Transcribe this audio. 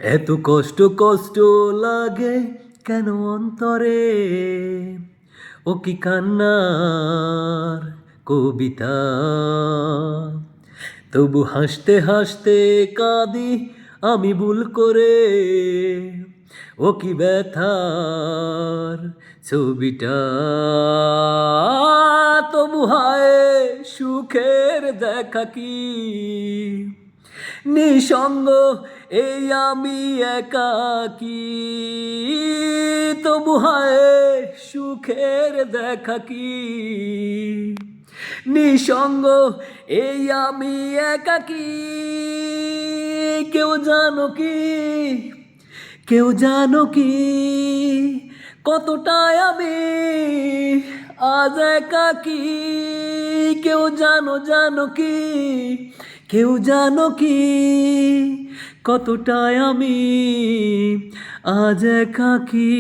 এত কষ্ট কষ্ট লাগে কেন অন্তরে, ও কি কান্নার কবিতা। তবু হাসতে হাসতে কাঁদি আমি ভুল করে, ও কি ব্যথার ছবিটা। তবু হায় সুখের দেখা কি, নিঃসঙ্গ এই আমি একাকী। তবু হায় সুখের দেখা কি, নিঃসঙ্গ এই আমি একাকী। কেউ জানো কি, কেউ জানো কি, কতটাই আমি আজ একাকী। কেউ জানো কি, কেউ জানো কি, কতটাই আমি আজ একাকী।